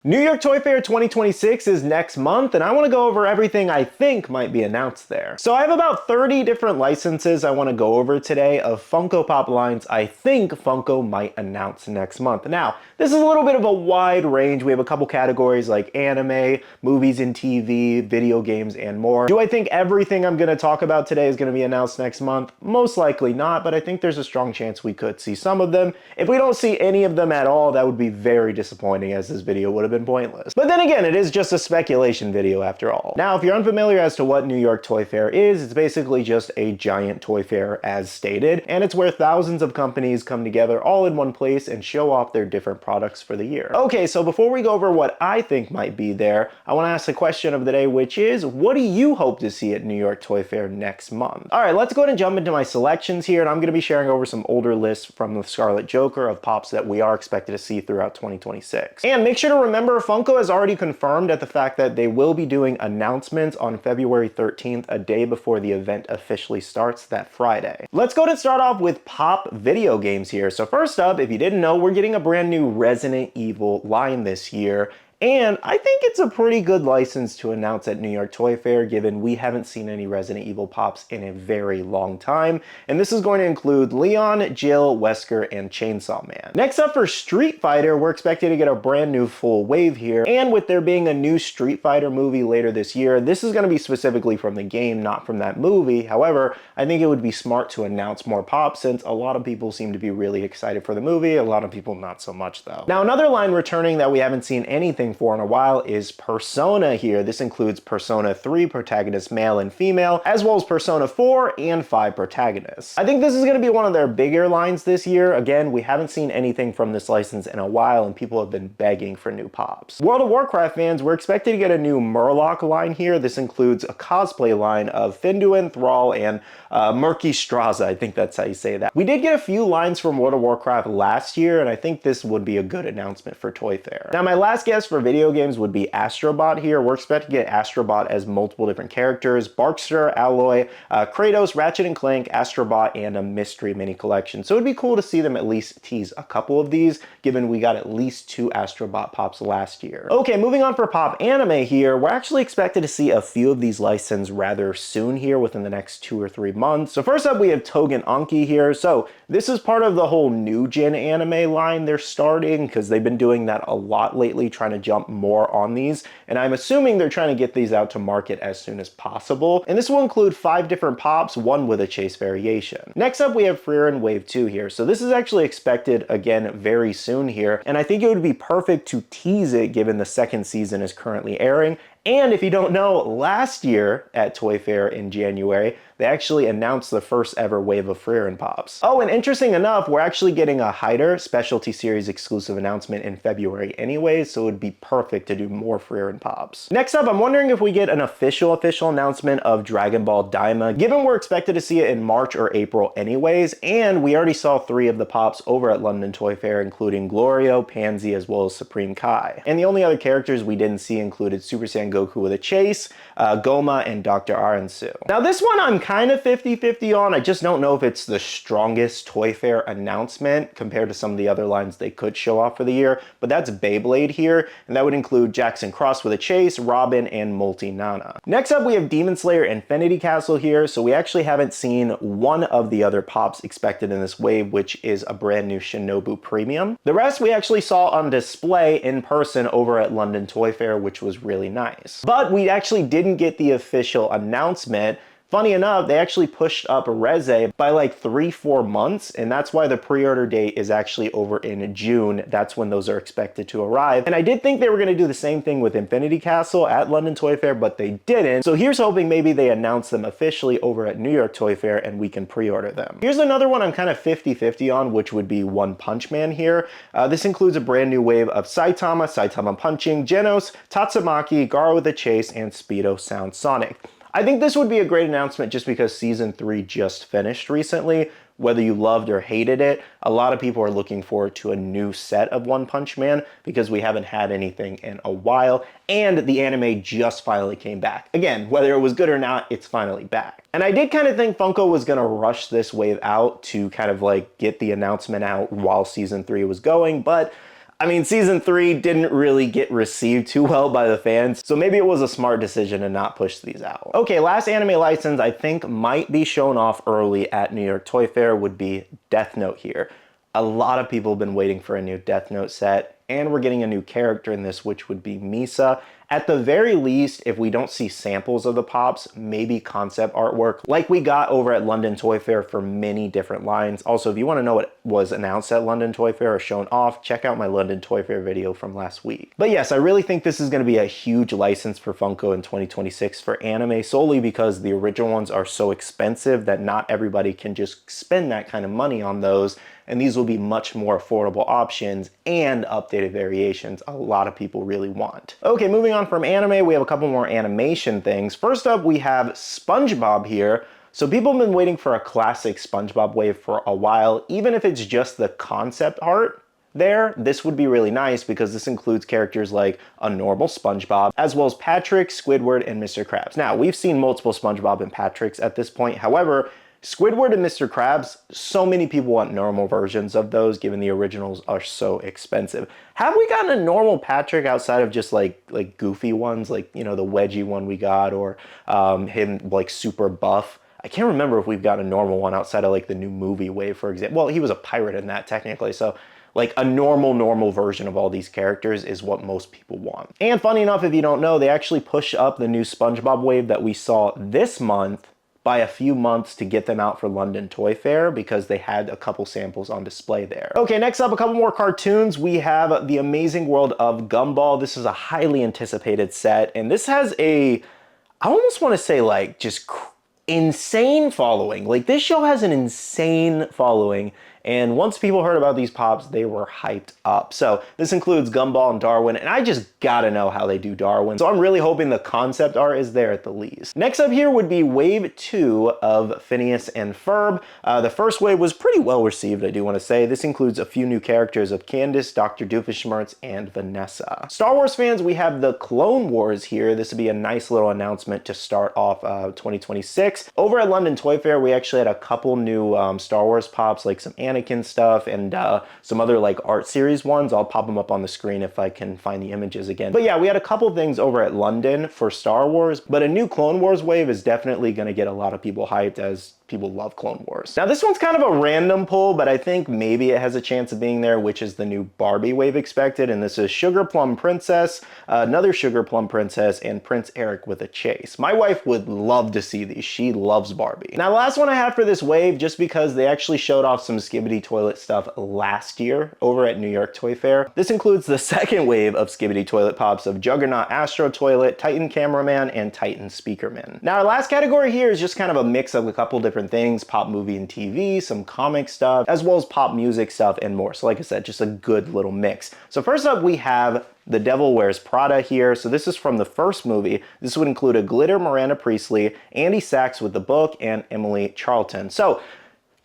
New York Toy Fair 2026 is next month, and I want to go over everything I think might be announced there. So I have about 30 different licenses I want to go over today of Funko Pop lines I think Funko might announce next month. Now, this is a little bit of a wide range. We have a couple categories like anime, movies and TV, video games, and more. Do I think everything I'm going to talk about today is going to be announced next month? Most likely not, but I think there's a strong chance we could see some of them. If we don't see any of them at all, that would be very disappointing, as this video would have been pointless. But then again, it is just a speculation video after all. Now, if you're unfamiliar as to what New York Toy Fair is, it's basically just a giant toy fair as stated, and it's where thousands of companies come together all in one place and show off their different products for the year. Okay, so before we go over what I think might be there, I want to ask the question of the day, which is, what do you hope to see at New York Toy Fair next month? All right, let's go ahead and jump into my selections here, and I'm going to be sharing over some older lists from the Scarlet Joker of pops that we are expected to see throughout 2026. And make sure to remember, Funko has already confirmed at the fact that they will be doing announcements on February 13th, a day before the event officially starts that Friday. Let's go ahead and start off with pop video games here. So first up, if you didn't know, we're getting a brand new Resident Evil line this year. And I think it's a pretty good license to announce at New York Toy Fair, given we haven't seen any Resident Evil pops in a very long time. And this is going to include Leon, Jill, Wesker, and Chainsaw Man. Next up for Street Fighter, we're expected to get a brand new full wave here. And with there being a new Street Fighter movie later this year, this is going to be specifically from the game, not from that movie. However, I think it would be smart to announce more pops, since a lot of people seem to be really excited for the movie. A lot of people not so much though. Now, another line returning that we haven't seen anything for in a while is Persona here. This includes Persona 3 protagonists, male and female, as well as Persona 4 and 5 protagonists. I think this is going to be one of their bigger lines this year. Again, we haven't seen anything from this license in a while, and people have been begging for new pops. World of Warcraft fans, we're expected to get a new Murloc line here. This includes a cosplay line of Finduin, Thrall, and Murky Straza. I think that's how you say that. We did get a few lines from World of Warcraft last year, and I think this would be a good announcement for Toy Fair. Now, my last guess for video games would be Astrobot here. We're expected to get Astrobot as multiple different characters: Barkster, Alloy, Kratos, Ratchet & Clank, Astrobot, and a mystery mini collection. So it'd be cool to see them at least tease a couple of these, given we got at least 2 Astrobot pops last year. Okay, moving on for pop anime here, we're actually expected to see a few of these licensed rather soon here within the next 2 or 3 months. So first up, we have Togen Anki here. So this is part of the whole new gen anime line they're starting, because they've been doing that a lot lately, trying to jump more on these, and I'm assuming they're trying to get these out to market as soon as possible. And this will include 5 different pops, one with a chase variation. Next up, we have Frieren Wave 2 here. So this is actually expected again very soon here, and I think it would be perfect to tease it given the 2nd season is currently airing. And if you don't know, last year at Toy Fair in January, they actually announced the first ever wave of Frieren pops. Oh, and interesting enough, we're actually getting a Hider Specialty Series exclusive announcement in February anyways, so it would be perfect to do more Frieren pops. Next up, I'm wondering if we get an official announcement of Dragon Ball Daima, given we're expected to see it in March or April anyways, and we already saw 3 of the pops over at London Toy Fair, including Glorio, Pansy, as well as Supreme Kai. And the only other characters we didn't see included Super Saiyan Goku with a chase, Goma, and Dr. Aransu. Now this one I'm kind of 50-50 on. I just don't know if it's the strongest Toy Fair announcement compared to some of the other lines they could show off for the year, but that's Beyblade here, and that would include Jackson Cross with a chase, Robin, and Multi Nana. Next up, we have Demon Slayer Infinity Castle here, so we actually haven't seen one of the other pops expected in this wave, which is a brand new Shinobu Premium. The rest we actually saw on display in person over at London Toy Fair, which was really nice. But we actually didn't get the official announcement. Funny enough, they actually pushed up Reze by like 3-4 months, and that's why the pre-order date is actually over in June. That's when those are expected to arrive. And I did think they were going to do the same thing with Infinity Castle at London Toy Fair, but they didn't. So here's hoping maybe they announce them officially over at New York Toy Fair and we can pre-order them. Here's another one I'm kind of 50-50 on, which would be One Punch Man here. This includes a brand new wave of Saitama, Saitama Punching, Genos, Tatsumaki, Gara with a Chase, and Speedo Sound Sonic. I think this would be a great announcement just because Season 3 just finished recently. Whether you loved or hated it, a lot of people are looking forward to a new set of One Punch Man because we haven't had anything in a while, and the anime just finally came back. Again, whether it was good or not, it's finally back. And I did kind of think Funko was gonna rush this wave out to kind of like get the announcement out while Season 3 was going, but I mean, season 3 didn't really get received too well by the fans, so maybe it was a smart decision to not push these out. Okay, last anime license I think might be shown off early at New York Toy Fair would be Death Note here. A lot of people have been waiting for a new Death Note set, and we're getting a new character in this, which would be Misa. At the very least, if we don't see samples of the pops, maybe concept artwork, like we got over at London Toy Fair for many different lines. Also, if you want to know what was announced at London Toy Fair or shown off, check out my London Toy Fair video from last week. But yes, I really think this is going to be a huge license for Funko in 2026 for anime, solely because the original ones are so expensive that not everybody can just spend that kind of money on those. And these will be much more affordable options and updated variations a lot of people really want. Okay, moving on from anime, we have a couple more animation things. First up, we have SpongeBob here. So people have been waiting for a classic SpongeBob wave for a while, even if it's just the concept art there. This would be really nice because this includes characters like a normal SpongeBob, as well as Patrick, Squidward, and Mr. Krabs. Now, we've seen multiple SpongeBob and Patricks at this point. However, Squidward and Mr. Krabs, so many people want normal versions of those given the originals are so expensive. Have we gotten a normal Patrick outside of just like goofy ones, like, you know, the wedgie one we got, or him like super buff? I can't remember if we've got a normal one outside of like the new movie wave, for example. Well, he was a pirate in that technically, so like a normal version of all these characters is what most people want. And funny enough, if you don't know, they actually push up the new SpongeBob wave that we saw this month by a few months to get them out for London Toy Fair because they had a couple samples on display there. Okay, next up, a couple more cartoons. We have The Amazing World of Gumball. This is a highly anticipated set, and this has a, I almost want to say like just insane following. Like this show has an insane following, and once people heard about these pops, they were hyped up. So this includes Gumball and Darwin, and I just gotta know how they do Darwin. So I'm really hoping the concept art is there at the least. Next up here would be Wave 2 of Phineas and Ferb. The first wave was pretty well received, I do want to say. This includes a few new characters of Candace, Dr. Doofenshmirtz, and Vanessa. Star Wars fans, we have the Clone Wars here. This would be a nice little announcement to start off 2026. Over at London Toy Fair, we actually had a couple new Star Wars pops, like some Anakin stuff and some other like art series ones. I'll pop them up on the screen if I can find the images again. But yeah, we had a couple things over at London for Star Wars, but a new Clone Wars wave is definitely going to get a lot of people hyped as people love Clone Wars. Now this one's kind of a random pull, but I think maybe it has a chance of being there, which is the new Barbie wave expected, and this is Sugar Plum Princess, another Sugar Plum Princess, and Prince Eric with a chase. My wife would love to see these. She loves Barbie. Now the last one I have for this wave, just because they actually showed off some Skibidi Toilet stuff last year over at New York Toy Fair. This includes the second wave of Skibidi Toilet pops of Juggernaut Astro Toilet, Titan Cameraman, and Titan Speakerman. Now our last category here is just kind of a mix of a couple different things, pop movie and TV, some comic stuff, as well as pop music stuff and more. So like I said, just a good little mix. So first up, we have The Devil Wears Prada here. So this is from the first movie. This would include a glitter Miranda Priestley, Andy Sachs with the book, and Emily Charlton. So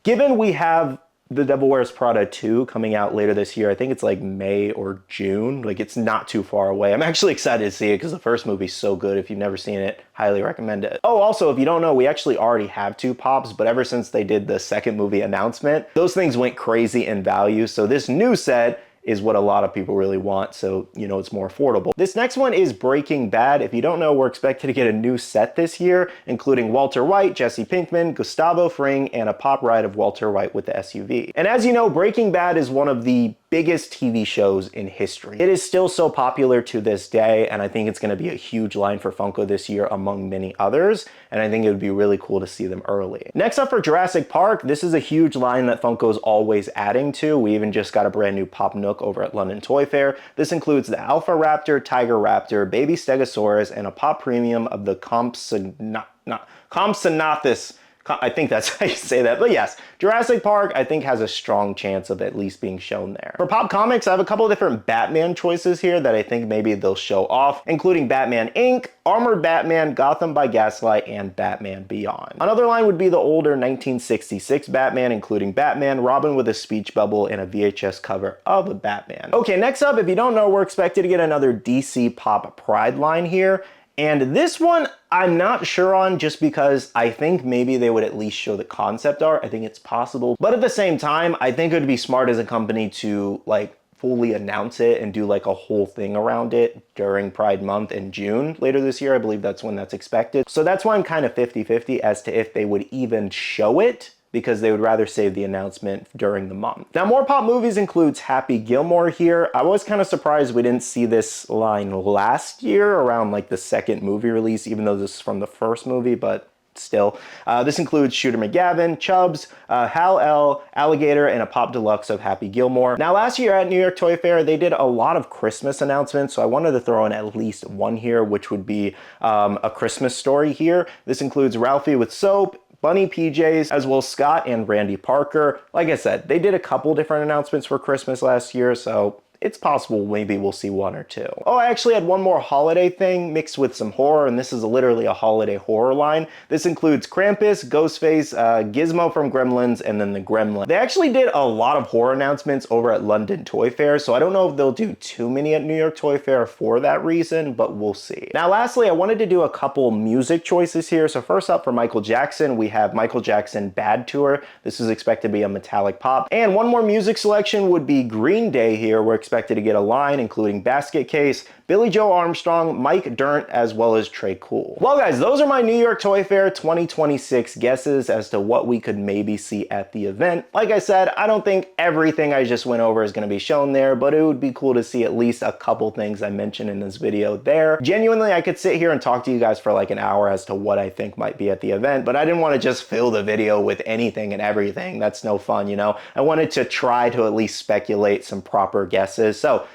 given we have The Devil Wears Prada 2 coming out later this year, I think it's like May or June. Like it's not too far away. I'm actually excited to see it because the first movie's so good. If you've never seen it, highly recommend it. Oh, also, if you don't know, we actually already have 2 pops, but ever since they did the second movie announcement, those things went crazy in value. So this new set is what a lot of people really want, so you know it's more affordable. This next one is Breaking Bad. If you don't know, we're expected to get a new set this year, including Walter White, Jesse Pinkman, Gustavo Fring, and a pop ride of Walter White with the SUV. And as you know, Breaking Bad is one of the biggest TV shows in history. It is still so popular to this day, and I think it's gonna be a huge line for Funko this year among many others, and I think it would be really cool to see them early. Next up for Jurassic Park, this is a huge line that Funko's always adding to. We even just got a brand new Pop Nook over at London Toy Fair. This includes the Alpha Raptor, Tiger Raptor, Baby Stegosaurus, and a Pop Premium of the Compsognathus. I think that's how you say that, but yes, Jurassic Park I think has a strong chance of at least being shown there. For Pop Comics, I have a couple of different Batman choices here that I think maybe they'll show off, including Batman Inc., Armored Batman, Gotham by Gaslight, and Batman Beyond. Another line would be the older 1966 Batman, including Batman, Robin with a speech bubble, and a VHS cover of a Batman. Okay, next up, if you don't know, we're expected to get another DC Pop Pride line here. And this one, I'm not sure on, just because I think maybe they would at least show the concept art. I think it's possible. But at the same time, I think it would be smart as a company to like fully announce it and do like a whole thing around it during Pride Month in June later this year. I believe that's when that's expected. So that's why I'm kind of 50-50 as to if they would even show it, because they would rather save the announcement during the month. Now, more pop movies includes Happy Gilmore here. I was kind of surprised we didn't see this line last year around like the second movie release, even though this is from the first movie, but still. This includes Shooter McGavin, Chubbs, Hal L, Alligator, and a Pop Deluxe of Happy Gilmore. Now, last year at New York Toy Fair, they did a lot of Christmas announcements, so I wanted to throw in at least one here, which would be a Christmas story here. This includes Ralphie with soap, Bunny PJs, as well as Scott and Randy Parker. Like I said, they did a couple different announcements for Christmas last year, so it's possible maybe we'll see one or two. Oh, I actually had one more holiday thing mixed with some horror, and this is literally a holiday horror line. This includes Krampus, Ghostface, Gizmo from Gremlins, and then the Gremlin. They actually did a lot of horror announcements over at London Toy Fair, so I don't know if they'll do too many at New York Toy Fair for that reason, but we'll see. Now, lastly, I wanted to do a couple music choices here. So first up, for Michael Jackson, we have Michael Jackson Bad Tour. This is expected to be a metallic pop. And one more music selection would be Green Day here. We're expected to get a line including Basket Case, Billy Joe Armstrong, Mike Dirnt, as well as Trey Cool. Well guys, those are my New York Toy Fair 2026 guesses as to what we could maybe see at the event. Like I said, I don't think everything I just went over is going to be shown there, but it would be cool to see at least a couple things I mentioned in this video there. Genuinely, I could sit here and talk to you guys for like an hour as to what I think might be at the event, but I didn't want to just fill the video with anything and everything. That's no fun, you know? I wanted to try to at least speculate some proper guesses. So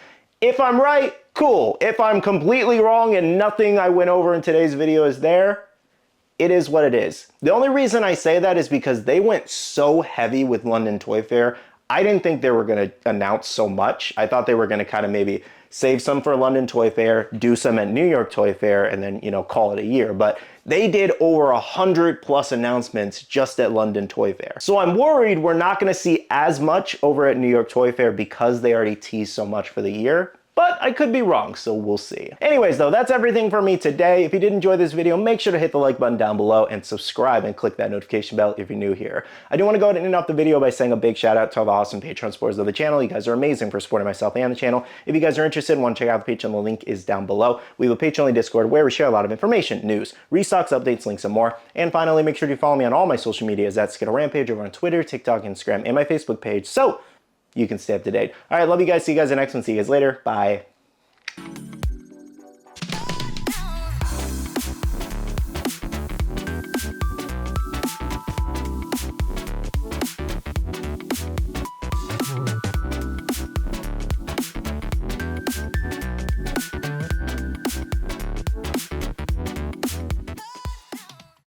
if I'm right, cool. If I'm completely wrong and nothing I went over in today's video is there, it is what it is. The only reason I say that is because they went so heavy with London Toy Fair. I didn't think they were going to announce so much. I thought they were going to kind of maybe save some for London Toy Fair, do some at New York Toy Fair, and then, you know, call it a year. But they did over 100+ announcements just at London Toy Fair. So I'm worried we're not going to see as much over at New York Toy Fair because they already teased so much for the year. But I could be wrong, so we'll see. Anyways, though, that's everything for me today. If you did enjoy this video, make sure to hit the like button down below and subscribe and click that notification bell if you're new here. I do want to go ahead and end off the video by saying a big shout out to all the awesome Patreon supporters of the channel. You guys are amazing for supporting myself and the channel. If you guys are interested and want to check out the Patreon, the link is down below. We have a Patreon Discord where we share a lot of information, news, restocks, updates, links, and more. And finally, make sure to follow me on all my social medias at Skittlerampage over on Twitter, TikTok, Instagram, and my Facebook page, so you can stay up to date. All right, love you guys. See you guys in the next one. See you guys later. Bye.